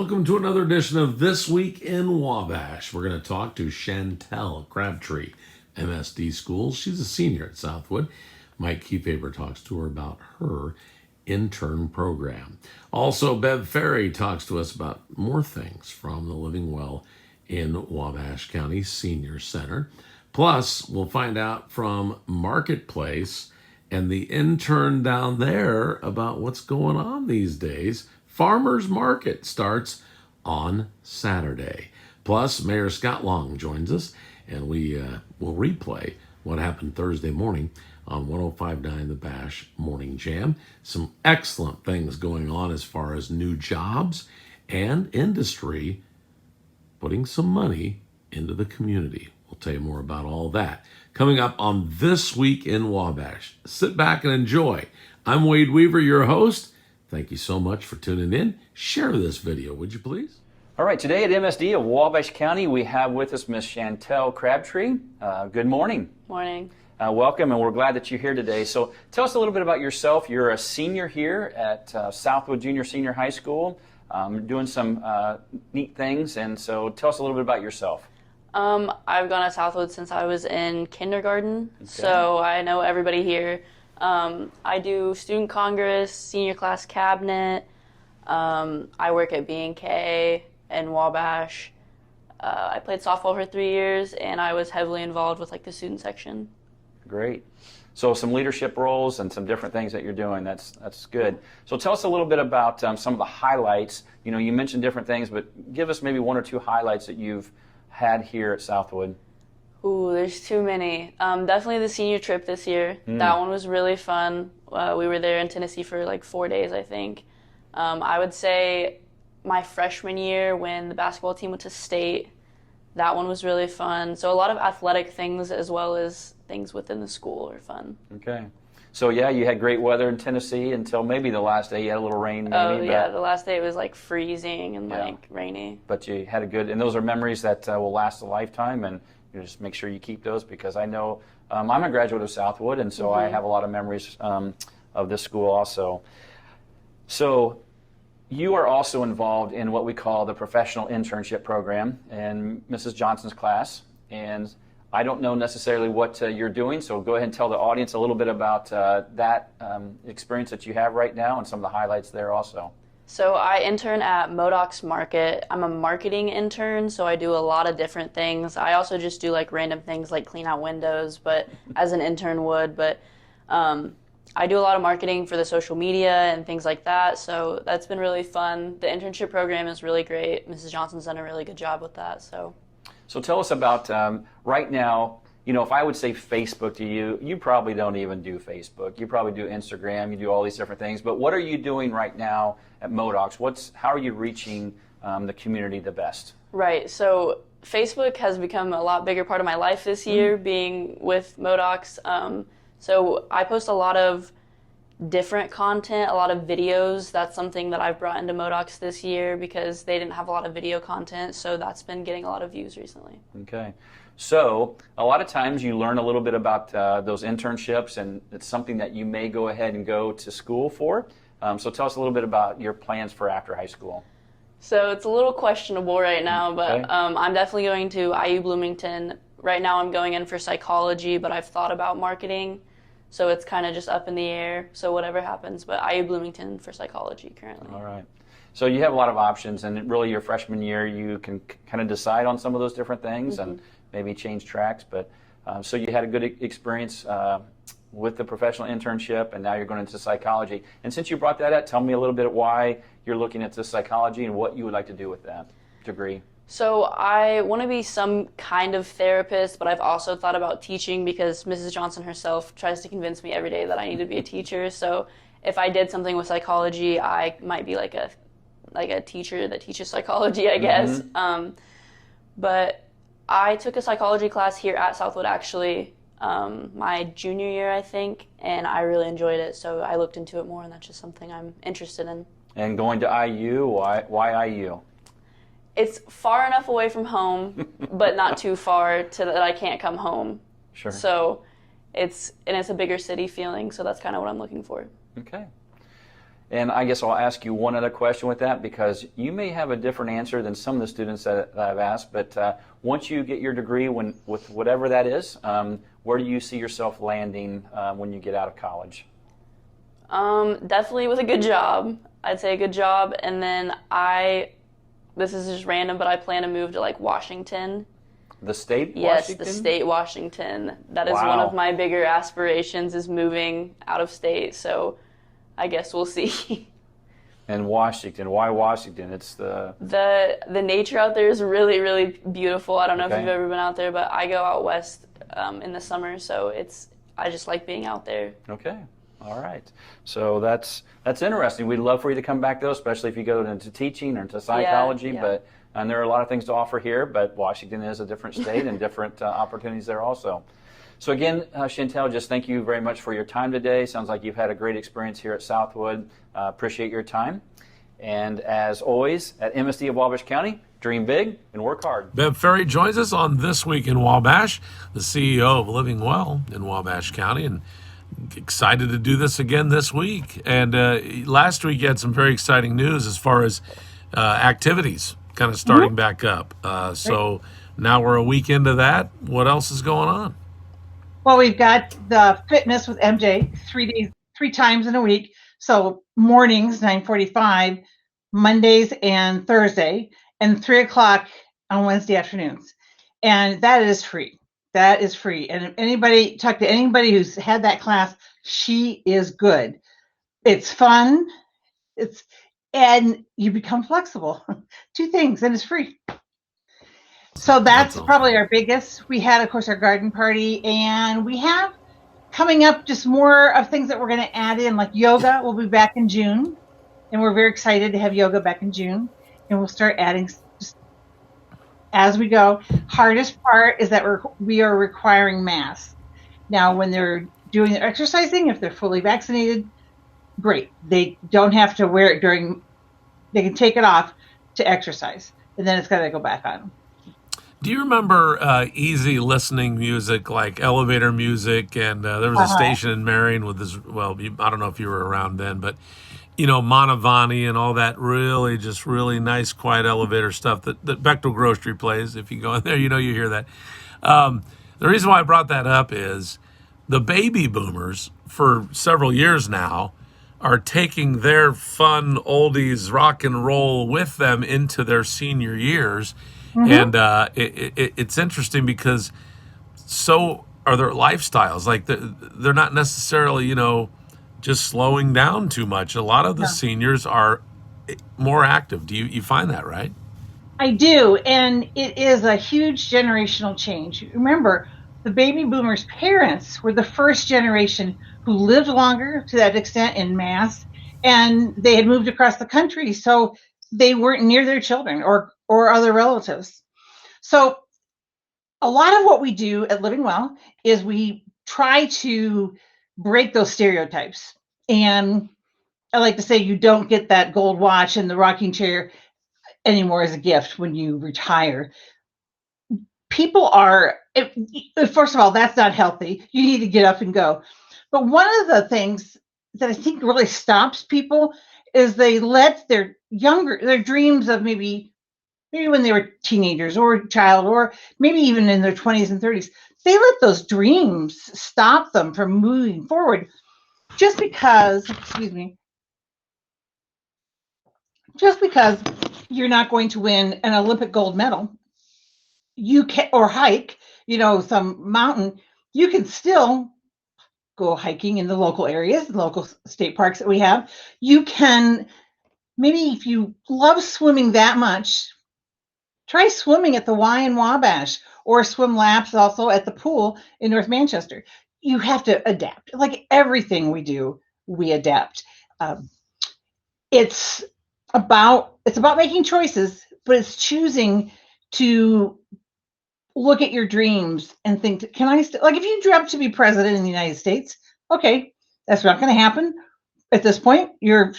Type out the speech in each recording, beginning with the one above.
Welcome to another edition of This Week in Wabash. We're going to talk to Chantel Crabtree, MSD Schools. She's a senior at Southwood. Mike Kefeber talks to her about her intern program. Also, Bev Ferry talks to us about more things from the Living Well in Wabash County Senior Center. Plus, we'll find out from Marketplace and the intern down there about what's going on these days. Farmers Market starts on Saturday. Plus, Mayor Scott Long joins us, and we will replay what happened Thursday morning on 105.9 The Bash Morning Jam. Some excellent things going on as far as new jobs and industry putting some money into the community. We'll tell you more about all that coming up on This Week in Wabash. Sit back and enjoy. I'm Wade Weaver, your host. Thank you so much for tuning in. Share this video, would you please? All right, today at MSD of Wabash County, we have with us Miss Chantel Crabtree. Good morning. Morning. Welcome, and we're glad that you're here today. So tell us a little bit about yourself. You're a senior here at Southwood Junior Senior High School, doing some neat things, and so tell us a little bit about yourself. I've gone to Southwood since I was in kindergarten, so I know everybody here. I do student congress, senior class cabinet. I work at B&K and Wabash. I played softball for 3 years, and I was heavily involved with like the student section. Great. So some leadership roles and some different things that you're doing. That's good. So tell us a little bit about some of the highlights. You know, you mentioned different things, but give us maybe one or two highlights that you've had here at Southwood. Ooh, there's too many. Definitely the senior trip this year. That one was really fun. We were there in Tennessee for like 4 days, I think. I would say my freshman year when the basketball team went to state, that one was really fun. So a lot of athletic things as well as things within the school are fun. Okay. So yeah, you had great weather in Tennessee until maybe the last day. You had a little rain maybe. Oh yeah, the last day it was like freezing and like rainy. But you had a good, and those are memories that will last a lifetime, and you just make sure you keep those, because I know I'm a graduate of Southwood, and so I have a lot of memories of this school also. So you are also involved in what we call the professional internship program in Mrs. Johnson's class, and I don't know necessarily what you're doing, so go ahead and tell the audience a little bit about that experience that you have right now and some of the highlights there also. So I intern at Modocs Market. I'm a marketing intern, so I do a lot of different things. I also just do like random things like clean out windows, but as an intern would. But I do a lot of marketing for the social media and things like that, so that's been really fun. The internship program is really great. Mrs. Johnson's done a really good job with that. So tell us about right now. You know, if I would say Facebook to you, you probably don't even do Facebook. You probably do Instagram. You do all these different things. But what are you doing right now at Modocs? How are you reaching the community the best? Right. So Facebook has become a lot bigger part of my life this year, being with Modocs. So I post a lot of different content, a lot of videos. That's something that I've brought into Modocs this year because they didn't have a lot of video content. So that's been getting a lot of views recently. Okay. So a lot of times you learn a little bit about those internships, and it's something that you may go ahead and go to school for. So tell us a little bit about your plans for after high school. So it's a little questionable right now, but I'm definitely going to IU Bloomington. Right now I'm going in for psychology, but I've thought about marketing. So it's kind of just up in the air. So whatever happens, but IU Bloomington for psychology currently. All right. So you have a lot of options, and really your freshman year you can kind of decide on some of those different things and maybe change tracks. But so you had a good experience with the professional internship, and now you're going into psychology. And since you brought that up, tell me a little bit why you're looking at the psychology and what you would like to do with that degree. So I want to be some kind of therapist, but I've also thought about teaching because Mrs. Johnson herself tries to convince me every day that I need to be a teacher. So if I did something with psychology, I might be like a teacher that teaches psychology, I guess. But I took a psychology class here at Southwood actually my junior year, I think, and I really enjoyed it. So I looked into it more, and that's just something I'm interested in. And going to IU, why IU? It's far enough away from home, but not too far that I can't come home. Sure. So it's a bigger city feeling, so that's kind of what I'm looking for. Okay. And I guess I'll ask you one other question with that, because you may have a different answer than some of the students that I've asked. But once you get your degree, with whatever that is, where do you see yourself landing when you get out of college? Definitely with a good job. I'd say a good job, and then this is just random, but I plan to move to like Washington. The state, Yes, Washington? the state Washington. That is one Wow. of my bigger aspirations, is moving out of state. So I guess we'll see. And Washington. Why Washington? It's the The nature out there is really, really beautiful. I don't know if Okay. you've ever been out there, but I go out west in the summer, so I just like being out there. Okay. All right. So that's interesting. We'd love for you to come back though, especially if you go into teaching or into psychology. Yeah. But and there are a lot of things to offer here, but Washington is a different state and different opportunities there also. So again, Chantel, just thank you very much for your time today. Sounds like you've had a great experience here at Southwood. Appreciate your time. And as always, at MSD of Wabash County, dream big and work hard. Bev Ferry joins us on This Week in Wabash, the CEO of Living Well in Wabash County, and excited to do this again this week. And last week you had some very exciting news as far as activities kind of starting back up. So now we're a week into that. What else is going on? Well, we've got the fitness with MJ 3 times in a week. So mornings, 9:45, Mondays and Thursday, and 3 o'clock on Wednesday afternoons. And that is free. That is free. And if anybody, talk to anybody who's had that class, she is good. It's fun. And you become flexible. 2 things, and it's free. So that's awesome. probably our biggest. We had, of course, our garden party, and we have coming up just more of things that we're going to add in, like yoga will be back in June, and we're very excited to have yoga back in June, and we'll start adding just as we go. Hardest part is that we are requiring masks. Now, when they're doing their exercising, if they're fully vaccinated, great. They don't have to wear it they can take it off to exercise, and then it's got to go back on. Do you remember easy listening music, like elevator music? And there was a station in Marion with this, I don't know if you were around then, but, Manavani and all that really nice, quiet elevator stuff that Bechtel Grocery plays. If you go in there, you hear that. The reason why I brought that up is the baby boomers for several years now are taking their fun oldies rock and roll with them into their senior years. And it's interesting because so are their lifestyles. Like they're not necessarily, just slowing down too much. A lot of the seniors are more active. Do you find that, right? I do, and it is a huge generational change. Remember, the baby boomers' parents were the first generation who lived longer to that extent in mass, and they had moved across the country, so they weren't near their children or other relatives. So a lot of what we do at Living Well is we try to break those stereotypes. And I like to say you don't get that gold watch and the rocking chair anymore as a gift when you retire. First of all, that's not healthy. You need to get up and go. But one of the things that I think really stops people is they let their dreams of maybe when they were teenagers or a child, or maybe even in their 20s and 30s, they let those dreams stop them from moving forward just because you're not going to win an Olympic gold medal, you can, or hike, some mountain, you can still go hiking in the local areas, the local state parks that we have. You can, maybe if you love swimming that much, try swimming at the Y in Wabash, or swim laps also at the pool in North Manchester. You have to adapt. Like everything we do, we adapt. It's about making choices, but it's choosing to look at your dreams and think, can I like if you dreamt to be president in the United States, okay, that's not going to happen at this point. You're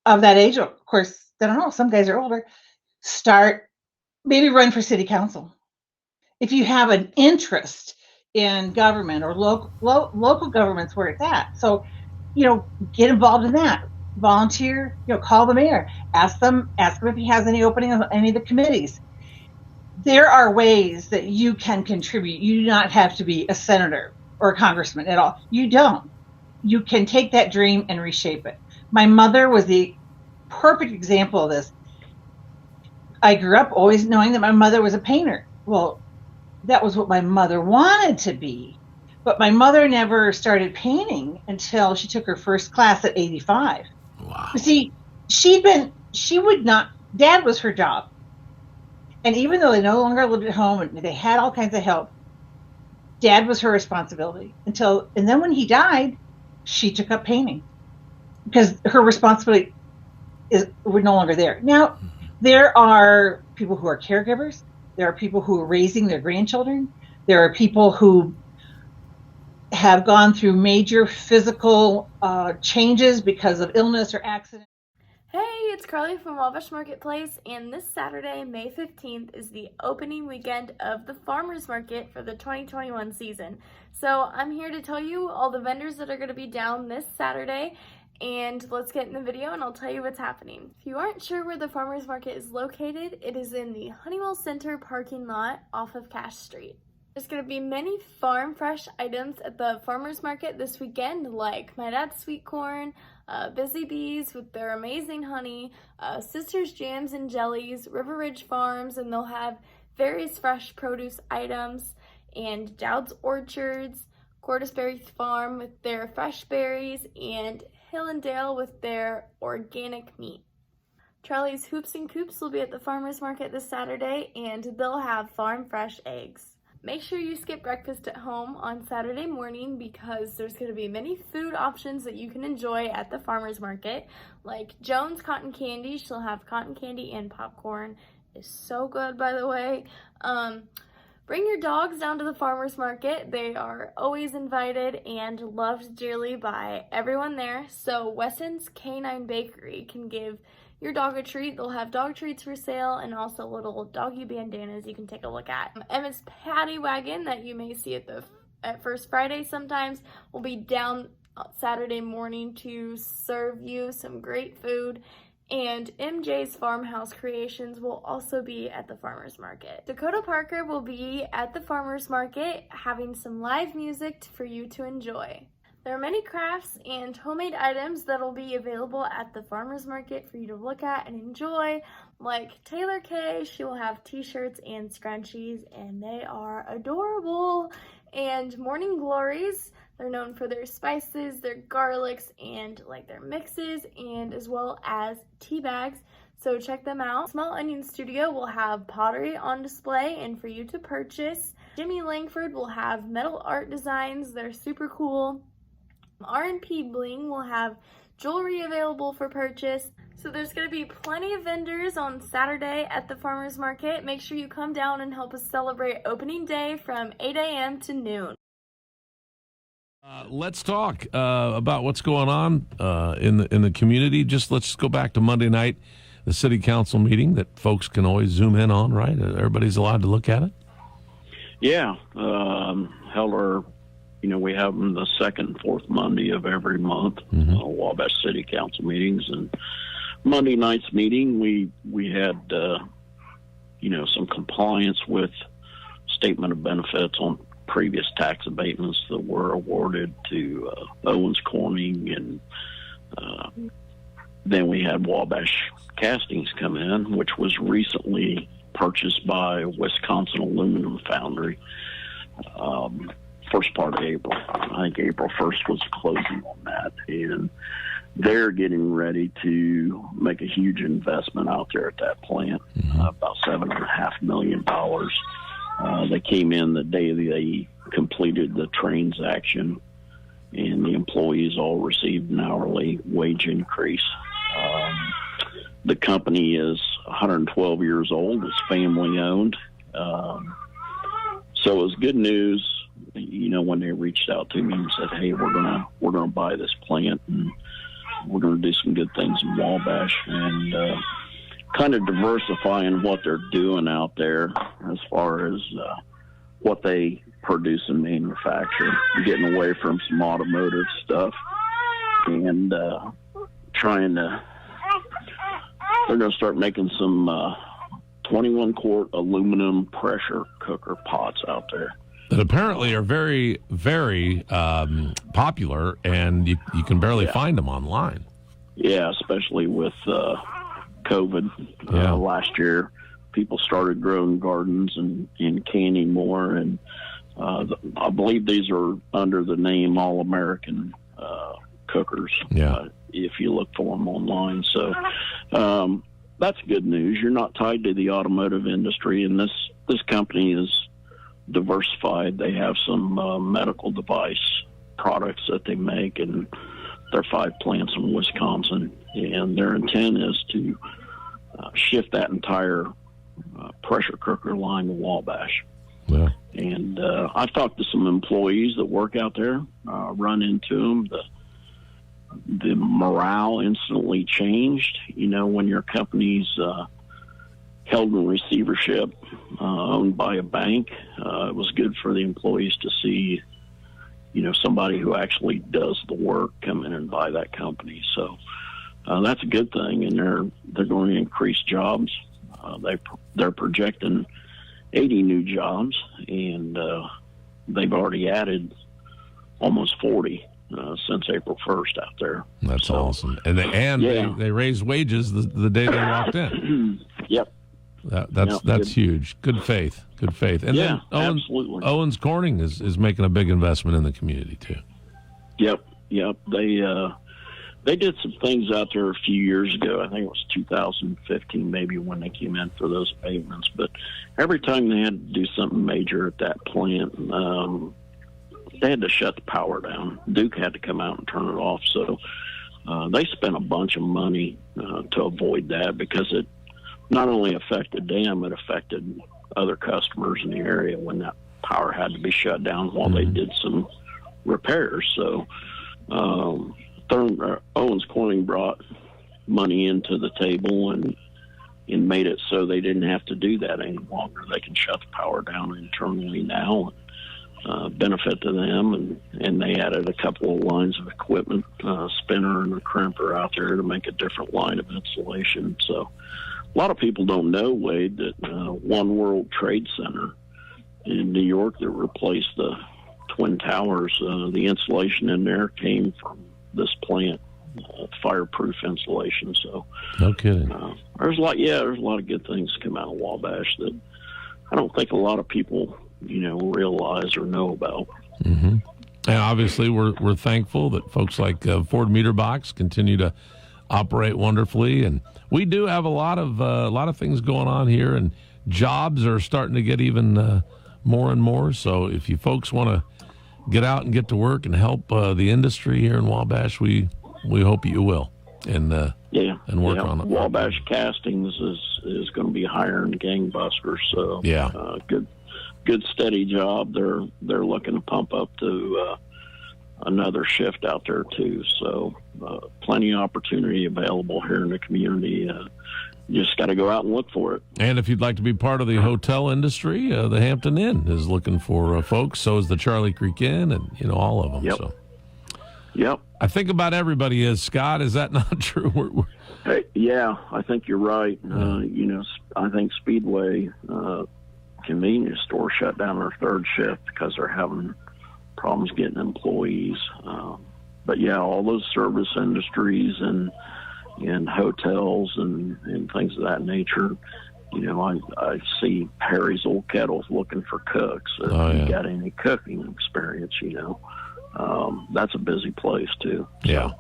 of that age. Of course, I don't know. Some guys are older. Maybe run for city council. If you have an interest in government or local governments where it's at. So, get involved in that. volunteer, call the mayor, ask him if he has any opening on any of the committees. There are ways that you can contribute. You do not have to be a senator or a congressman at all. You don't. You can take that dream and reshape it. My mother was the perfect example of this. I grew up always knowing that my mother was a painter. Well, that was what my mother wanted to be. But my mother never started painting until she took her first class at 85. Wow. See, Dad was her job. And even though they no longer lived at home and they had all kinds of help, Dad was her responsibility and then when he died, she took up painting because her responsibility was no longer there. Now, there are people who are caregivers. There are people who are raising their grandchildren. There are people who have gone through major physical changes because of illness or accident. Hey, it's Carly from Wabash Marketplace, and this Saturday, May 15th, is the opening weekend of the Farmers Market for the 2021 season. So I'm here to tell you all the vendors that are going to be down this Saturday, and let's get in the video and I'll tell you what's happening. If you aren't sure where the Farmers Market is located, it is in the Honeywell Center parking lot off of Cash Street. There's going to be many farm fresh items at the farmers market this weekend, like My Dad's Sweet Corn, Busy Bees with their amazing honey, Sisters Jams and Jellies, River Ridge Farms, and they'll have various fresh produce items, and Dowd's Orchards, Cordisberry Farm with their fresh berries, and Hill and Dale with their organic meat. Charlie's Hoops and Coops will be at the farmers market this Saturday, and they'll have farm fresh eggs. Make sure you skip breakfast at home on Saturday morning because there's going to be many food options that you can enjoy at the farmers market, like Joan's Cotton Candy. She'll have cotton candy and popcorn. It's so good, by the way. Bring your dogs down to the farmers market. They are always invited and loved dearly by everyone there. So Weston's Canine Bakery can give your dog a treat. They'll have dog treats for sale and also little doggy bandanas you can take a look at. Emmett's Paddy Wagon that you may see at First Friday sometimes will be down Saturday morning to serve you some great food. And MJ's Farmhouse Creations will also be at the farmers market. Dakota Parker will be at the farmers market having some live music for you to enjoy. There are many crafts and homemade items that will be available at the farmers market for you to look at and enjoy, like Taylor Kay. She will have t-shirts and scrunchies, and they are adorable. And Morning Glories, they're known for their spices, their garlics, and like their mixes, and as well as tea bags. So check them out. Small Onion Studio will have pottery on display and for you to purchase. Jimmy Langford will have metal art designs. They're super cool. R&P Bling will have jewelry available for purchase. So there's going to be plenty of vendors on Saturday at the farmers market. Make sure you come down and help us celebrate opening day from 8 a.m. to noon. Let's talk about what's going on in the community. Let's go back to Monday night, the city council meeting that folks can always zoom in on, right? Everybody's allowed to look at it. Yeah, Heller. We have them the second and fourth Monday of every month, Wabash City Council meetings. And Monday night's meeting, we had, some compliance with statement of benefits on previous tax abatements that were awarded to Owens Corning. And then we had Wabash Castings come in, which was recently purchased by Wisconsin Aluminum Foundry. First part of April. I think April 1st was closing on that. And they're getting ready to make a huge investment out there at that plant, about $7.5 million. They came in the day they completed the transaction, and the employees all received an hourly wage increase. The company is 112 years old. It's family owned. So it was good news. When they reached out to me and said, "Hey, we're gonna buy this plant and we're gonna do some good things in Wabash," and kind of diversifying what they're doing out there as far as what they produce and manufacture, getting away from some automotive stuff and trying to. They're going to start making some 21-quart aluminum pressure cooker pots out there that apparently are very, very popular, and you can barely find them online. Yeah, especially with COVID last year. People started growing gardens and canning more, and I believe these are under the name All-American cookers. If you look for them online. So that's good news. You're not tied to the automotive industry, and this company is diversified. They have some medical device products that they make, and there are 5 plants in Wisconsin, and their intent is to shift that entire pressure cooker line to Wabash. Yeah. And I've talked to some employees that work out there, run into them. The morale instantly changed. You know, when your company's held in receivership, owned by a bank, it was good for the employees to see, you know, somebody who actually does the work come in and buy that company. So that's a good thing, and they're going to increase jobs. They're projecting 80 new jobs, and they've already added almost 40 since April 1st out there. That's awesome. And they raised wages the day they walked in. Yep. That's huge. Good faith. And then absolutely. Owens Corning is making a big investment in the community too. Yep. They did some things out there a few years ago. I think it was 2015 maybe when they came in for those pavements. But every time they had to do something major at that plant, they had to shut the power down. Duke had to come out and turn it off. So they spent a bunch of money to avoid that, because it not only affected them, it affected other customers in the area when that power had to be shut down while they did some repairs. So Owens Corning brought money into the table and made it so they didn't have to do that any longer. They can shut the power down internally now, benefit to them, and they added a couple of lines of equipment, spinner and a crimper out there to make a different line of insulation. So a lot of people don't know, Wade, that One World Trade Center in New York that replaced the Twin Towers, the insulation in there came from this plant, fireproof insulation. So no kidding. There's a lot of good things come out of Wabash that I don't think a lot of people, you know, realize or know about. Mm-hmm. And obviously, we're thankful that folks like Ford Meter Box continue to operate wonderfully, and we do have a lot of things going on here, and jobs are starting to get even more and more. So if you folks want to get out and get to work and help the industry here in Wabash, we hope you will, and work on it. Wabash Castings is going to be hiring gangbusters. So good steady job. They're looking to pump up to another shift out there too. So plenty of opportunity available here in the community. You just got to go out and look for it. And if you'd like to be part of the hotel industry, the Hampton Inn is looking for folks. So is the Charlie Creek Inn, and all of them. Yep. So. Yep. I think about everybody is, Scott. Is that not true? Hey, yeah, I think you're right. I think Speedway convenience store shut down their third shift because they're having problems getting employees. But yeah, all those service industries and hotels and things of that nature. I see Harry's Old Kettles looking for cooks. If you got any cooking experience, that's a busy place too. So, yeah,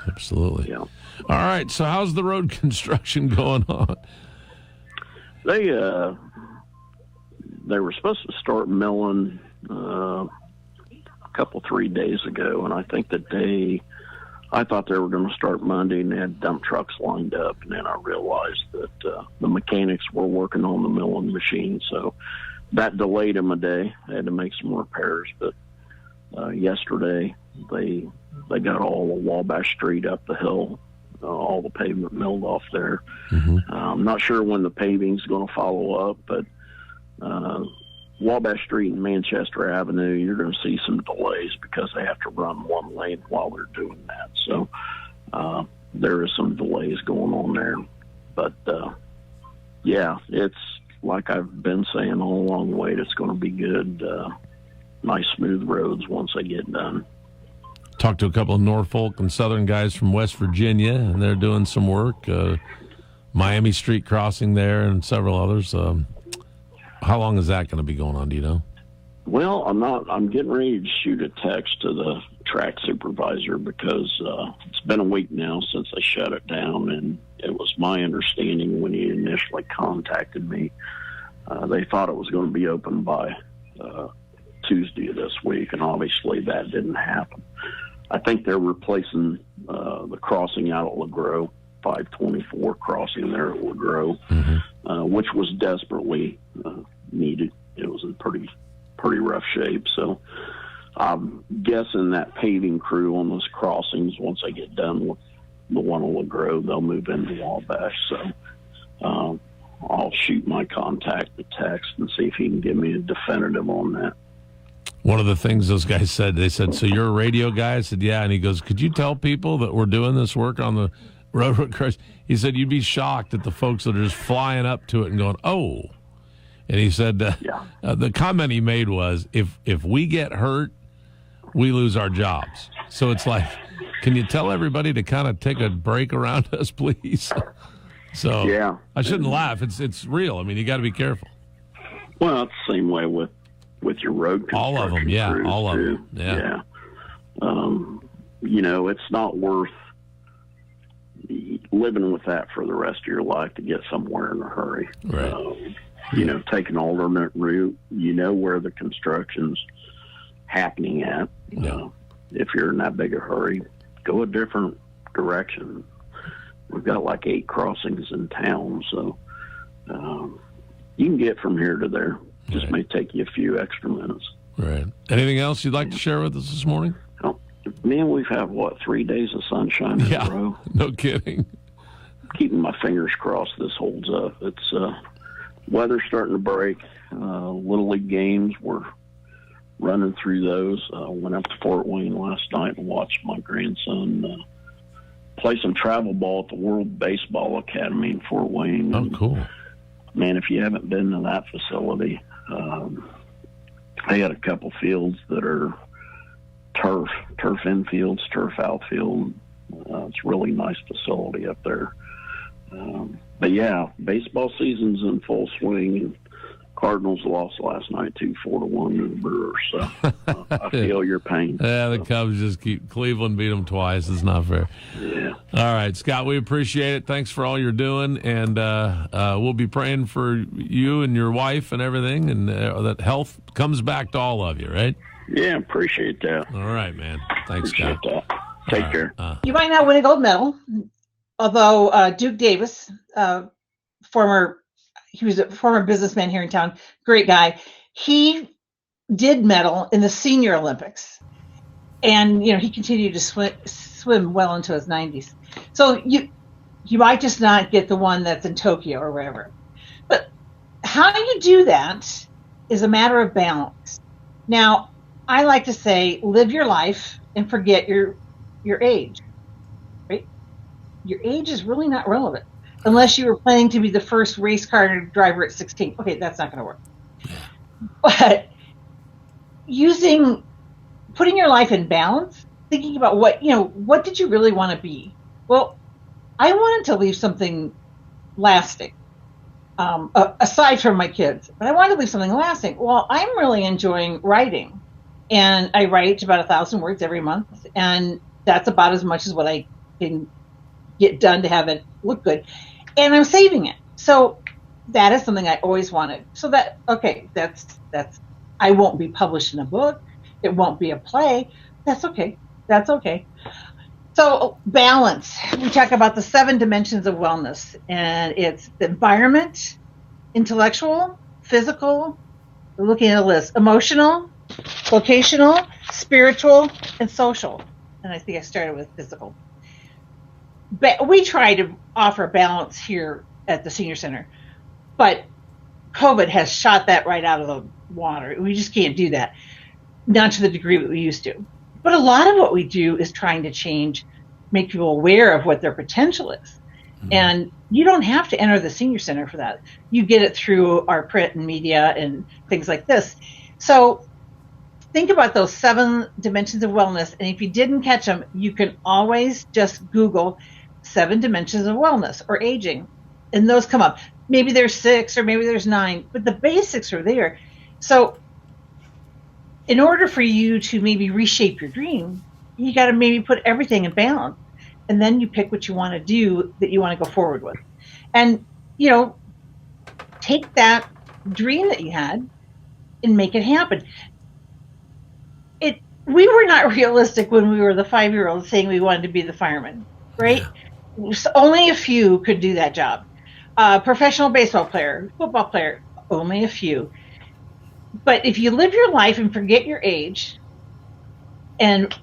absolutely. Yeah. All right. So how's the road construction going on? They were supposed to start milling a couple 3 days ago, and I think I thought they were going to start Monday, and they had dump trucks lined up, and then I realized that the mechanics were working on the milling machine, so that delayed them a day. I had to make some repairs, but yesterday they got all of Wabash Street up the hill, all the pavement milled off there. Mm-hmm. I'm not sure when the paving's going to follow up, but Wabash Street and Manchester Avenue, you're going to see some delays because they have to run one lane while they're doing that. So there is some delays going on there. But, yeah, it's like I've been saying all along the way, it's going to be good, nice smooth roads once they get done. Talked to a couple of Norfolk and Southern guys from West Virginia, and they're doing some work. Miami Street crossing there and several others. How long is that going to be going on, do you know? Well, I'm getting ready to shoot a text to the track supervisor because it's been a week now since they shut it down, and it was my understanding when he initially contacted me, they thought it was going to be open by Tuesday of this week, and obviously that didn't happen. I think they're replacing the crossing out at LeGros, 524 crossing there at LeGros, which was desperately needed. It was in pretty rough shape. So I'm guessing that paving crew on those crossings, once they get done with the one on LeGros, they'll move into Wabash. So I'll shoot my contact a text and see if he can give me a definitive on that. One of the things those guys said, they said, "So you're a radio guy?" I said, "Yeah." And he goes, "Could you tell people that we're doing this work on the railroad cars?" He said, "You'd be shocked at the folks that are just flying up to it and going, oh." And he said, the comment he made was, if we get hurt, we lose our jobs. So it's like, can you tell everybody to kind of take a break around us, please? So yeah, I shouldn't laugh. It's real. I mean, you got to be careful. Well, it's the same way with your road construction. All of them, yeah. Crews All of too. them, yeah. You know, it's not worth living with that for the rest of your life to get somewhere in a hurry. Right. You know, take an alternate route. You know where the construction's happening at. Yeah. If you're in that big a hurry, go a different direction. We've got like 8 crossings in town, so you can get from here to there. Just may take you a few extra minutes. Right. Anything else you'd like to share with us this morning? Oh, man, we've had, 3 days of sunshine in a row? No kidding. Keeping my fingers crossed this holds up. It's weather's starting to break. Little League games, we're running through those. Went up to Fort Wayne last night and watched my grandson play some travel ball at the World Baseball Academy in Fort Wayne. Oh, cool. Man, if you haven't been to that facility, they got a couple fields that are turf infields, turf outfield. It's a really nice facility up there. But yeah, baseball season's in full swing, and Cardinals lost last night 4-1 to the Brewers. So I feel your pain. Yeah, the Cubs just Cleveland beat them twice. It's not fair. Yeah. All right, Scott, we appreciate it. Thanks for all you're doing, and we'll be praying for you and your wife and everything, and that health comes back to all of you, right? Yeah, appreciate that. All right, man. Thanks, Appreciate Scott. that. Take care. You might not win a gold medal, although Duke Davis, he was a former businessman here in town, great guy. He did medal in the Senior Olympics, and he continued to swim well into his 90s. So you might just not get the one that's in Tokyo or wherever. But how you do that is a matter of balance. Now, I like to say, live your life and forget your age. Right? Your age is really not relevant. Unless you were planning to be the first race car driver at 16. Okay, that's not going to work. But putting your life in balance, thinking about what did you really want to be? Well, I wanted to leave something lasting, aside from my kids. But I wanted to leave something lasting. Well, I'm really enjoying writing. And I write about 1,000 words every month. And that's about as much as what I can get done to have it look good. And I'm saving it. So that is something I always wanted. So that's I won't be published in a book. It won't be a play. That's okay. That's okay. So balance. We talk about the 7 dimensions of wellness, and it's the environment, intellectual, physical, we're looking at a list, emotional, vocational, spiritual, and social. And I think I started with physical. But we try to offer balance here at the senior center, but COVID has shot that right out of the water. We just can't do that, not to the degree that we used to. But a lot of what we do is trying to change make people aware of what their potential is. And you don't have to enter the senior center for that. You get it through our print and media and things like this. So think about those 7 dimensions of wellness. And if you didn't catch them, you can always just Google 7 dimensions of wellness or aging. And those come up. Maybe there's 6 or maybe there's 9, but the basics are there. So in order for you to maybe reshape your dream, you got to maybe put everything in balance. And then you pick what you want to do that you want to go forward with. And, take that dream that you had and make it happen. We were not realistic when we were the 5-year-olds saying we wanted to be the fireman, right? Yeah. So only a few could do that job. Professional baseball player, football player, only a few. But if you live your life and forget your age and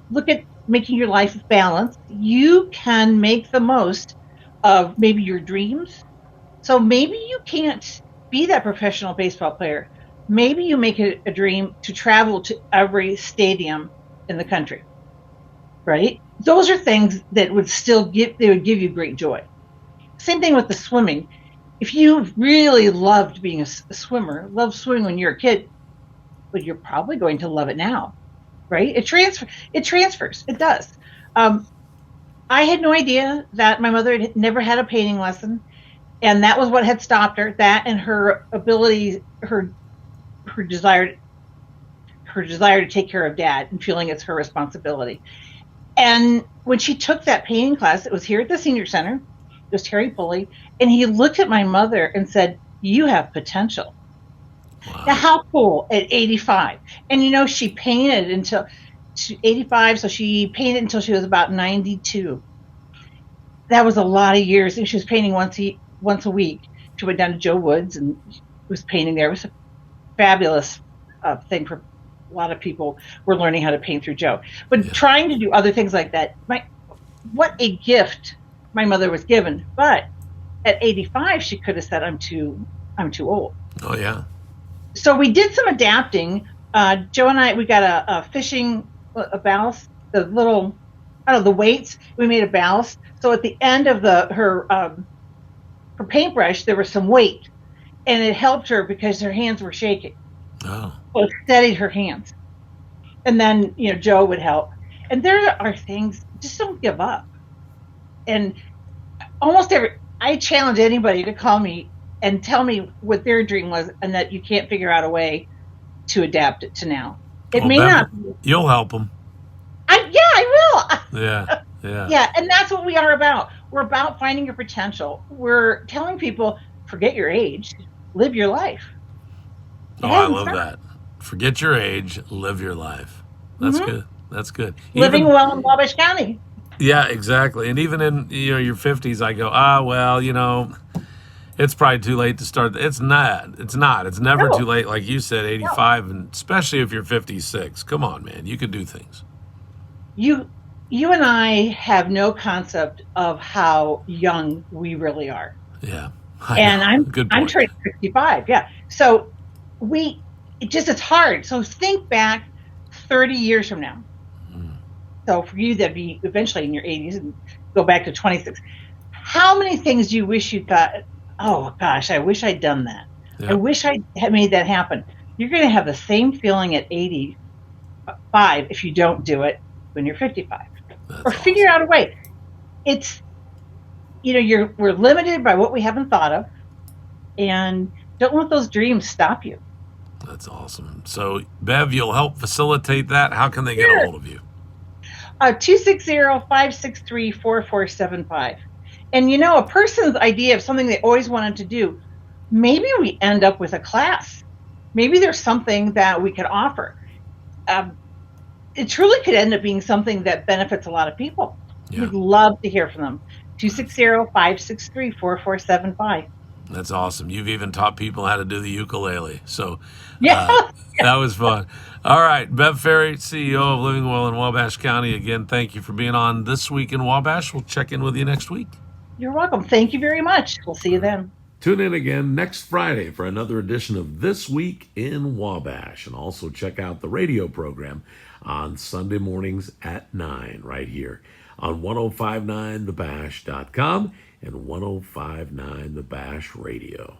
look at making your life balanced, you can make the most of maybe your dreams. So maybe you can't be that professional baseball player. Maybe you make it a dream to travel to every stadium in the country, right? Those are things that would give you great joy. Same thing with the swimming. If you really loved being a swimmer, loved swimming when you're a kid, well, you're probably going to love it now, right? It transfers. It does. I had no idea that my mother had never had a painting lesson, and that was what had stopped her. That and her ability, her desire to take care of Dad and feeling it's her responsibility. And when she took that painting class, it was here at the senior center, just Terry Pulley, and he looked at my mother and said, "You have potential." Wow. Now, how cool at 85. And she painted until 85, so she painted until she was about 92. That was a lot of years, and she was painting once a week. She went down to Joe Woods and was painting there. It was a fabulous thing for a lot of people. Were learning how to paint through Joe, but trying to do other things like that. What a gift my mother was given. But at 85, she could have said, "I'm too old." Oh yeah. So we did some adapting. Joe and I, we got a fishing ballast, the weights. We made a ballast. So at the end of her paintbrush, there was some weight, and it helped her because her hands were shaking. Oh. Well, it steadied her hands. And then, Joe would help. And there are things, just don't give up. And I challenge anybody to call me and tell me what their dream was and that you can't figure out a way to adapt it to now. It may not. You'll help them. I will. Yeah. Yeah, and that's what we are about. We're about finding your potential. We're telling people, forget your age, live your life. Oh, I love that. Forget your age, live your life. That's good. That's good. Living well in Wabash County. Yeah, exactly. And even in your 50s, I go, well, it's probably too late to start. It's not. It's never too late. Like you said, 85, and especially if you're 56. Come on, man. You can do things. You and I have no concept of how young we really are. Yeah. I'm turning 65. Yeah. So it's hard. So think back 30 years from now. So for you, that'd be eventually in your 80s and go back to 26. How many things do you wish you thought, oh gosh, I wish I'd done that. Yeah. I wish I had made that happen. You're going to have the same feeling at 85 if you don't do it when you're 55. Or figure out a way. It's, we're limited by what we haven't thought of, and don't let those dreams stop you. That's awesome. So, Bev, you'll help facilitate that. How can they get a hold of you? 260-563-4475. And a person's idea of something they always wanted to do, maybe we end up with a class. Maybe there's something that we could offer. It truly could end up being something that benefits a lot of people. Yeah. We'd love to hear from them. 260-563-4475. That's awesome. You've even taught people how to do the ukulele. So that was fun. All right. Bev Ferry, CEO of Living Well in Wabash County. Again, thank you for being on This Week in Wabash. We'll check in with you next week. You're welcome. Thank you very much. We'll see you then. Tune in again next Friday for another edition of This Week in Wabash. And also check out the radio program on Sunday mornings at 9 right here on 1059thebash.com and 1059 The Bash Radio.